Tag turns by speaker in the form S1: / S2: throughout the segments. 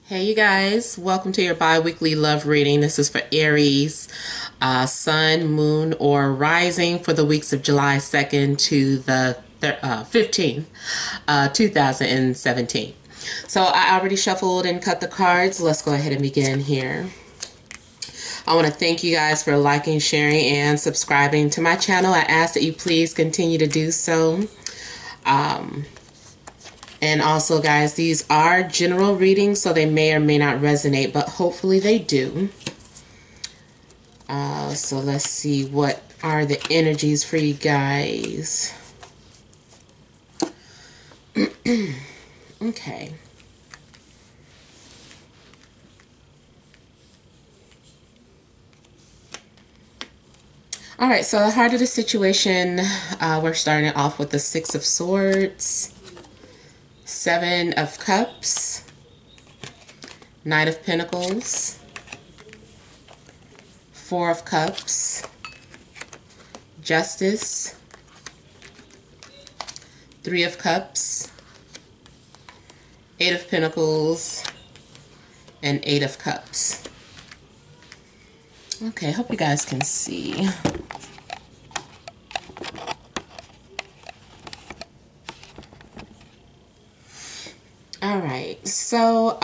S1: Hey you guys, welcome to your bi-weekly love reading. This is for Aries, Sun, Moon, or Rising for the weeks of July 2nd to the 15th, 2017. So I already shuffled and cut the cards. Let's go ahead and begin here. I want to thank you guys for liking, sharing, and subscribing to my channel. I ask that you please continue to do so. And also, guys, these are general readings, so they may or may not resonate, but hopefully they do. So let's see, what are the energies for you guys? Okay. All right, so the heart of the situation, we're starting off with the Six of Swords, Seven of Cups, Knight of Pentacles, Four of Cups, Justice, Three of Cups, Eight of Pentacles, and Eight of Cups. Okay, hope you guys can see. All right, so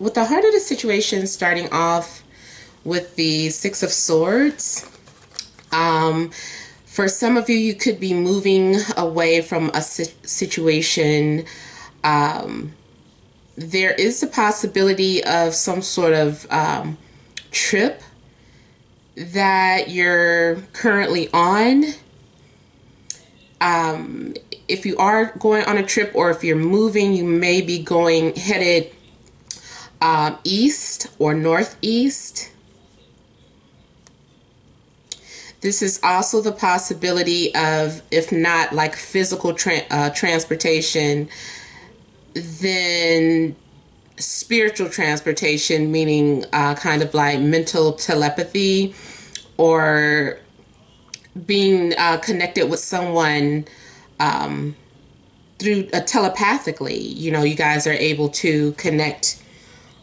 S1: with the heart of the situation starting off with the Six of Swords, for some of you, you could be moving away from a situation. There is a possibility of some sort of trip that you're currently on. If you are going on a trip or if you're moving, you may be headed east or northeast. This is also the possibility of, if not like physical transportation, then spiritual transportation, meaning kind of like mental telepathy, or being connected with someone through telepathically. You know, you guys are able to connect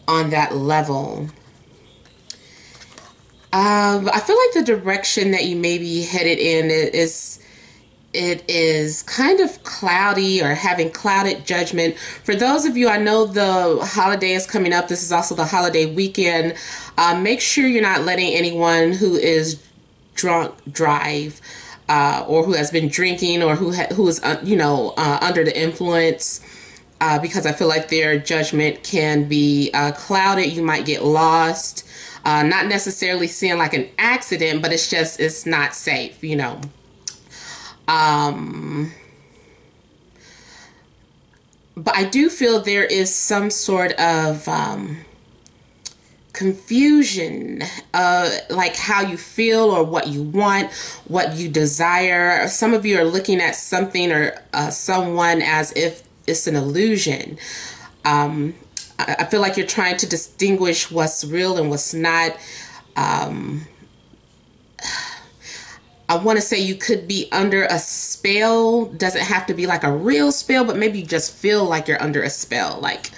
S1: on that level. I feel like the direction that you may be headed in is kind of cloudy or having clouded judgment. For those of you, I know the holiday is coming up. This is also the holiday weekend. Make sure you're not letting anyone who is drunk drive, or who has been drinking, or who is under the influence, because I feel like their judgment can be clouded. You might get lost. Not necessarily seeing like an accident, but it's not safe, you know. But I do feel there is some sort of confusion, like how you feel or what you want, what you desire. Some of you are looking at something or someone as if it's an illusion. I feel like you're trying to distinguish what's real and what's not. I want to say you could be under a spell. Doesn't have to be like a real spell, but maybe you just feel like you're under a spell. Like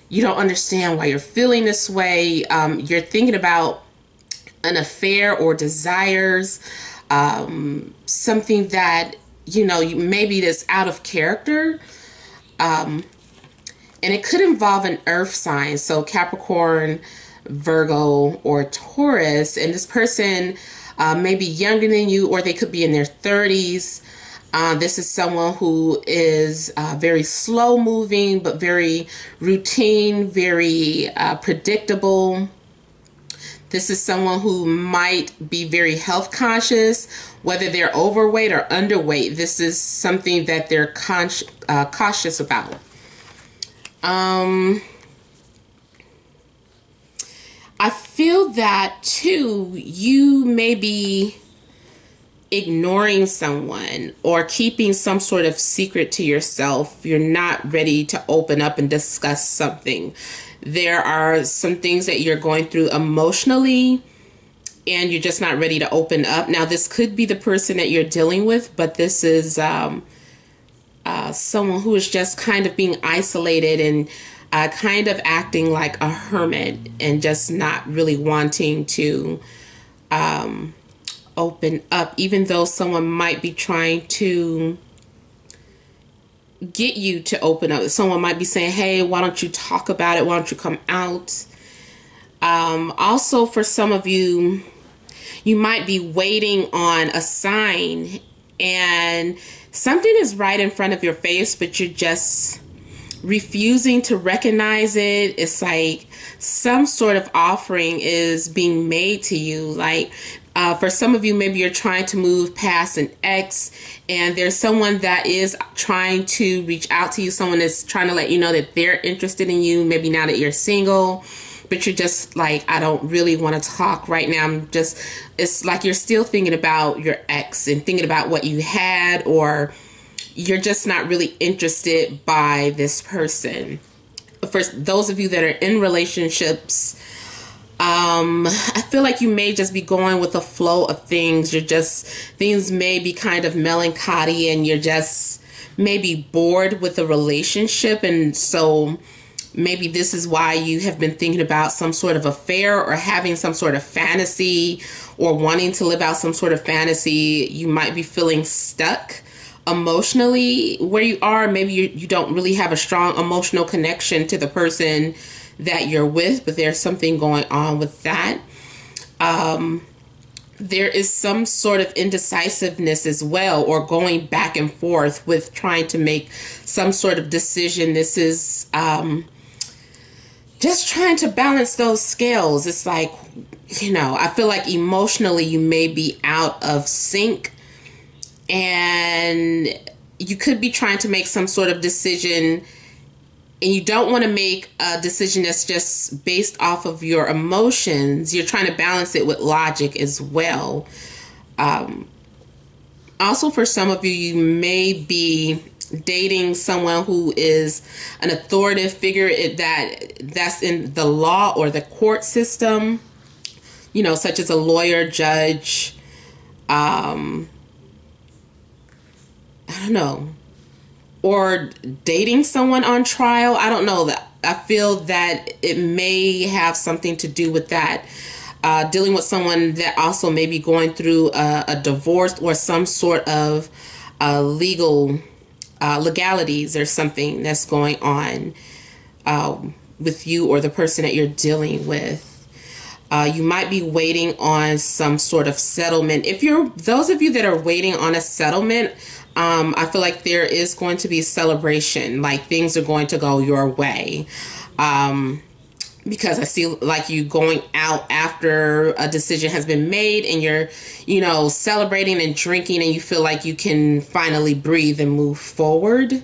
S1: you don't understand why you're feeling this way. You're thinking about an affair or desires, something that, maybe that's out of character. And it could involve an earth sign, so Capricorn, Virgo, or Taurus. And this person may be younger than you, or they could be in their 30s. This is someone who is very slow moving, but very routine, very predictable. This is someone who might be very health conscious, whether they're overweight or underweight. This is something that they're cautious about. I feel that too, you may be ignoring someone or keeping some sort of secret to yourself. You're not ready to open up and discuss something. There are some things that you're going through emotionally and you're just not ready to open up. Now, this could be the person that you're dealing with, but this is someone who is just kind of being isolated and kind of acting like a hermit and just not really wanting to open up, even though someone might be trying to get you to open up. Someone might be saying, hey, why don't you talk about it? Why don't you come out? Also, for some of you, you might be waiting on a sign and something is right in front of your face, but you're just refusing to recognize it. It's like some sort of offering is being made to you. Like for some of you, maybe you're trying to move past an ex and there's someone that is trying to reach out to you. Someone is trying to let you know that they're interested in you. Maybe now that you're single, but you're just like, I don't really want to talk right now. It's like you're still thinking about your ex and thinking about what you had, or you're just not really interested by this person. For those of you that are in relationships, I feel like you may just be going with the flow of things. Things may be kind of melancholy and you're just maybe bored with the relationship. And so maybe this is why you have been thinking about some sort of affair or having some sort of fantasy or wanting to live out some sort of fantasy. You might be feeling stuck emotionally where you are. Maybe you don't really have a strong emotional connection to the person that you're with, but there's something going on with that. There is some sort of indecisiveness as well, or going back and forth with trying to make some sort of decision. This is just trying to balance those scales. It's like, I feel like emotionally you may be out of sync and you could be trying to make some sort of decision and you don't want to make a decision that's just based off of your emotions. You're trying to balance it with logic as well. Also, for some of you, you may be dating someone who is an authoritative figure that's in the law or the court system, such as a lawyer, judge, I don't know, or dating someone on trial. I don't know. That I feel that it may have something to do with that. Dealing with someone that also may be going through a divorce or some sort of legalities or something that's going on with you or the person that you're dealing with. You might be waiting on some sort of settlement. Those of you that are waiting on a settlement, I feel like there is going to be a celebration, like things are going to go your way. Because I see like you going out after a decision has been made and you're, celebrating and drinking and you feel like you can finally breathe and move forward.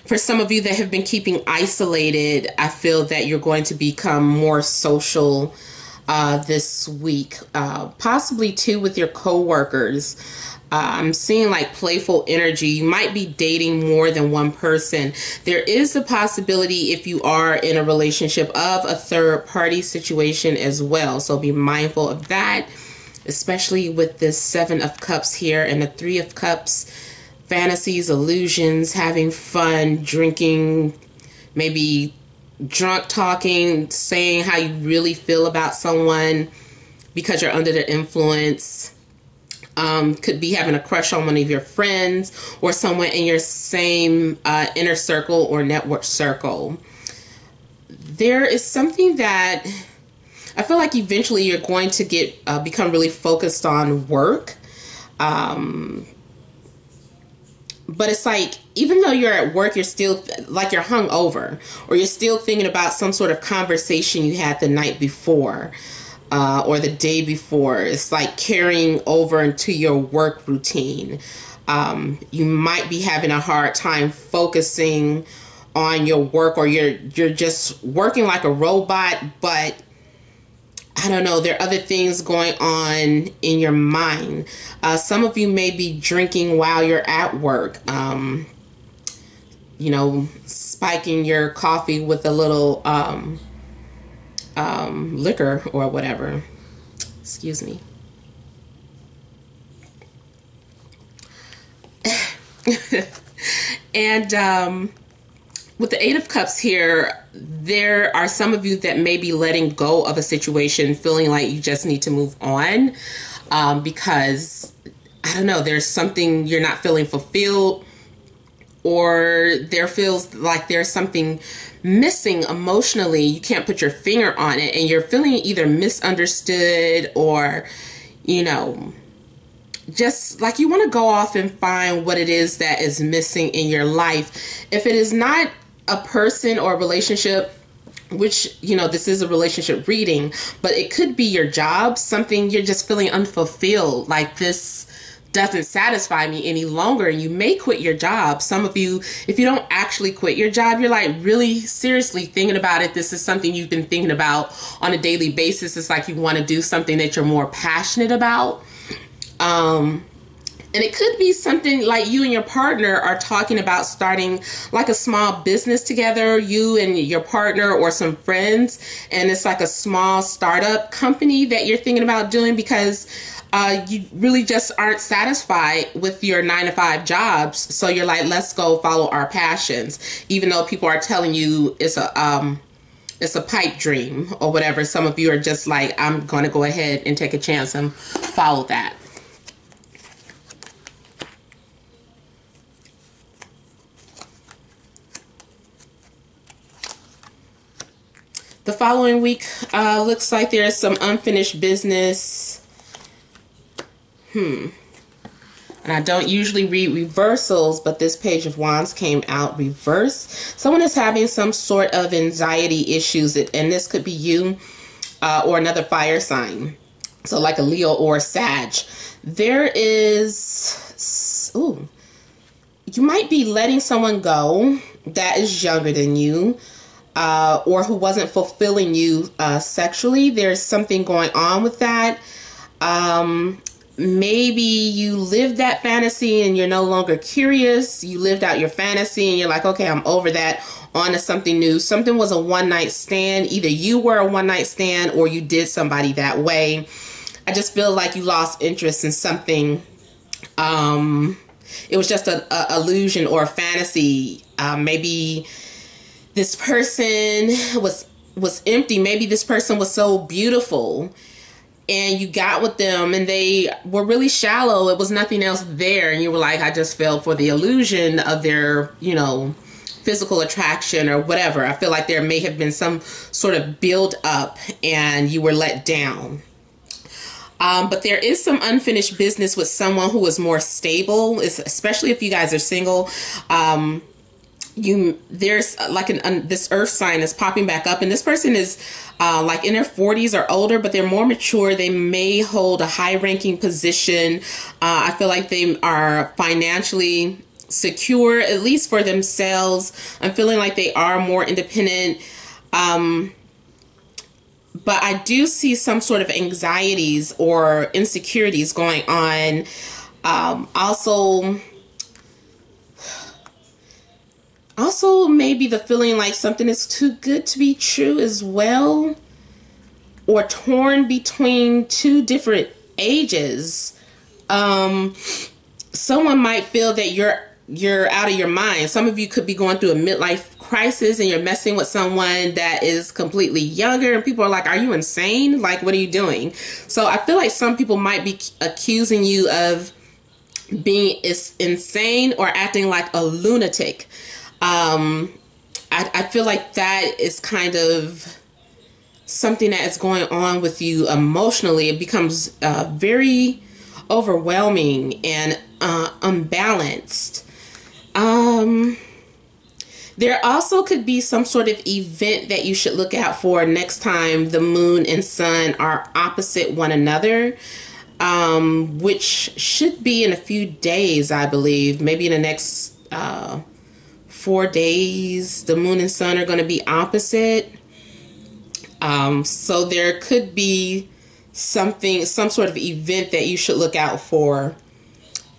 S1: For some of you that have been keeping isolated, I feel that you're going to become more social this week, possibly too with your coworkers. I'm seeing like playful energy. You might be dating more than one person. There is the possibility, if you are in a relationship, of a third party situation as well. So be mindful of that, especially with this 7 of Cups here and the 3 of Cups. Fantasies, illusions, having fun, drinking, maybe drunk talking, saying how you really feel about someone because you're under their influence. Could be having a crush on one of your friends or someone in your same inner circle or network circle. There is something that I feel like eventually you're going to become really focused on work. But it's like, even though you're at work, you're still like you're hungover, or you're still thinking about some sort of conversation you had the night before or the day before. It's like carrying over into your work routine. You might be having a hard time focusing on your work, or you're just working like a robot, but I don't know, there are other things going on in your mind. Some of you may be drinking while you're at work, spiking your coffee with a little liquor or whatever. Excuse me. And with the Eight of Cups here, there are some of you that may be letting go of a situation, feeling like you just need to move on, because, I don't know, there's something you're not feeling fulfilled, or there feels like there's something missing emotionally. You can't put your finger on it, and you're feeling either misunderstood or, you know, just like you want to go off and find what it is that is missing in your life. If it is not a person or a relationship, which, you know, this is a relationship reading, but it could be your job, something you're just feeling unfulfilled, like this doesn't satisfy me any longer, and you may quit your job. Some of you, if you don't actually quit your job, you're like really seriously thinking about it. This is something you've been thinking about on a daily basis. It's like you want to do something that you're more passionate about. And it could be something like you and your partner are talking about starting like a small business together, you and your partner or some friends, and it's like a small startup company that you're thinking about doing because you really just aren't satisfied with your 9-to-5 jobs. So you're like, let's go follow our passions, even though people are telling you it's a pipe dream or whatever. Some of you are just like, I'm going to go ahead and take a chance and follow that. The following week looks like there's some unfinished business. And I don't usually read reversals, but this Page of Wands came out reverse. Someone is having some sort of anxiety issues, and this could be you or another fire sign. So like a Leo or a Sag. There is, you might be letting someone go that is younger than you. Or who wasn't fulfilling you sexually. There's something going on with that. Maybe you lived that fantasy and you're no longer curious. You lived out your fantasy and you're like, okay, I'm over that, on to something new. Something was a one-night stand. Either you were a one-night stand or you did somebody that way. I just feel like you lost interest in something. It was just an illusion or a fantasy. Maybe this person was empty. Maybe this person was so beautiful and you got with them and they were really shallow. It was nothing else there. And you were like, I just fell for the illusion of their, you know, physical attraction or whatever. I feel like there may have been some sort of build up and you were let down. But there is some unfinished business with someone who is more stable, especially if you guys are single. There's like this earth sign is popping back up, and this person is like in their 40s or older, but they're more mature. They may hold a high ranking position. I feel like they are financially secure, at least for themselves. I'm feeling like they are more independent. But I do see some sort of anxieties or insecurities going on. Also, maybe the feeling like something is too good to be true as well, or torn between two different ages. Someone might feel that you're out of your mind. Some of you could be going through a midlife crisis and you're messing with someone that is completely younger, and people are like, are you insane? Like, what are you doing? So I feel like some people might be accusing you of being insane or acting like a lunatic. I feel like that is kind of something that is going on with you emotionally. It becomes very overwhelming and unbalanced. There also could be some sort of event that you should look out for next time the moon and sun are opposite one another, which should be in a few days, I believe. Maybe in the next 4 days, the moon and sun are going to be opposite. So there could be some sort of event that you should look out for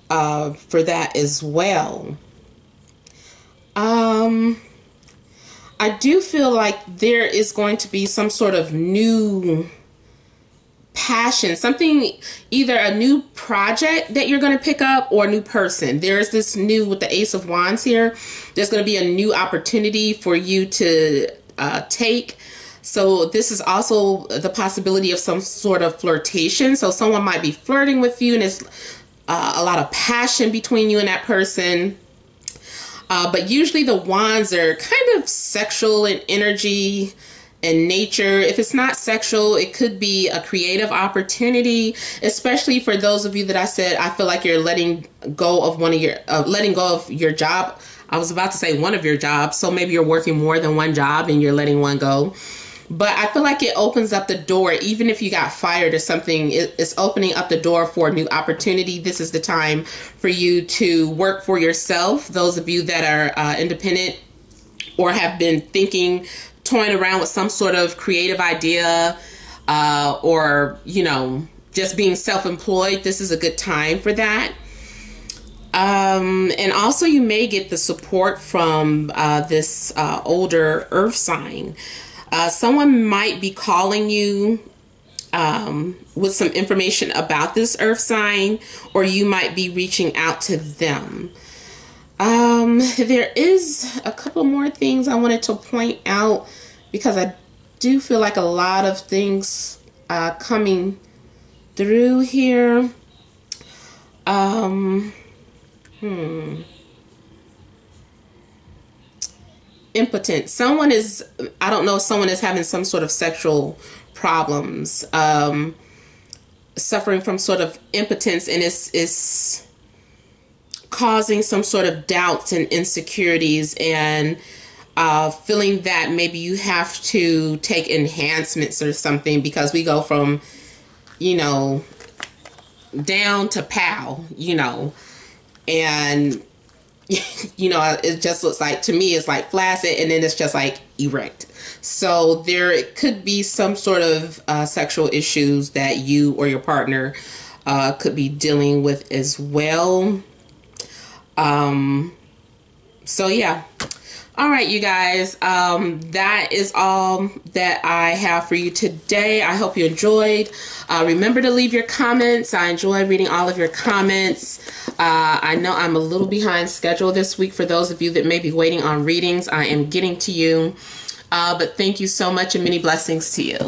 S1: that as well. I do feel like there is going to be some sort of new passion, something, either a new project that you're going to pick up or a new person. There's this new, with the Ace of Wands here, there's going to be a new opportunity for you to take. So this is also the possibility of some sort of flirtation. So someone might be flirting with you, and there's a lot of passion between you and that person. But usually the wands are kind of sexual in energy and nature. If it's not sexual, it could be a creative opportunity, especially for those of you that I said, I feel like you're letting go of letting go of your job. I was about to say one of your jobs. So maybe you're working more than one job and you're letting one go. But I feel like it opens up the door, even if you got fired or something, it's opening up the door for a new opportunity. This is the time for you to work for yourself. Those of you that are independent or have been toying around with some sort of creative idea, or, you know, just being self-employed, this is a good time for that. And also you may get the support from this older earth sign. Someone might be calling you with some information about this earth sign, or you might be reaching out to them. There is a couple more things I wanted to point out, because I do feel like a lot of things coming through here. Impotent. Someone is, I don't know if someone is having some sort of sexual problems, suffering from sort of impotence, and it's causing some sort of doubts and insecurities, and feeling that maybe you have to take enhancements or something, because we go from, you know, down to pow, you know, and you know, it just looks like, to me, it's like flaccid, and then it's just like erect. So there could be some sort of sexual issues that you or your partner could be dealing with as well. So yeah. All right, you guys, that is all that I have for you today. I hope you enjoyed. Remember to leave your comments. I enjoy reading all of your comments. I know I'm a little behind schedule this week. For those of you that may be waiting on readings, I am getting to you. But thank you so much, and many blessings to you.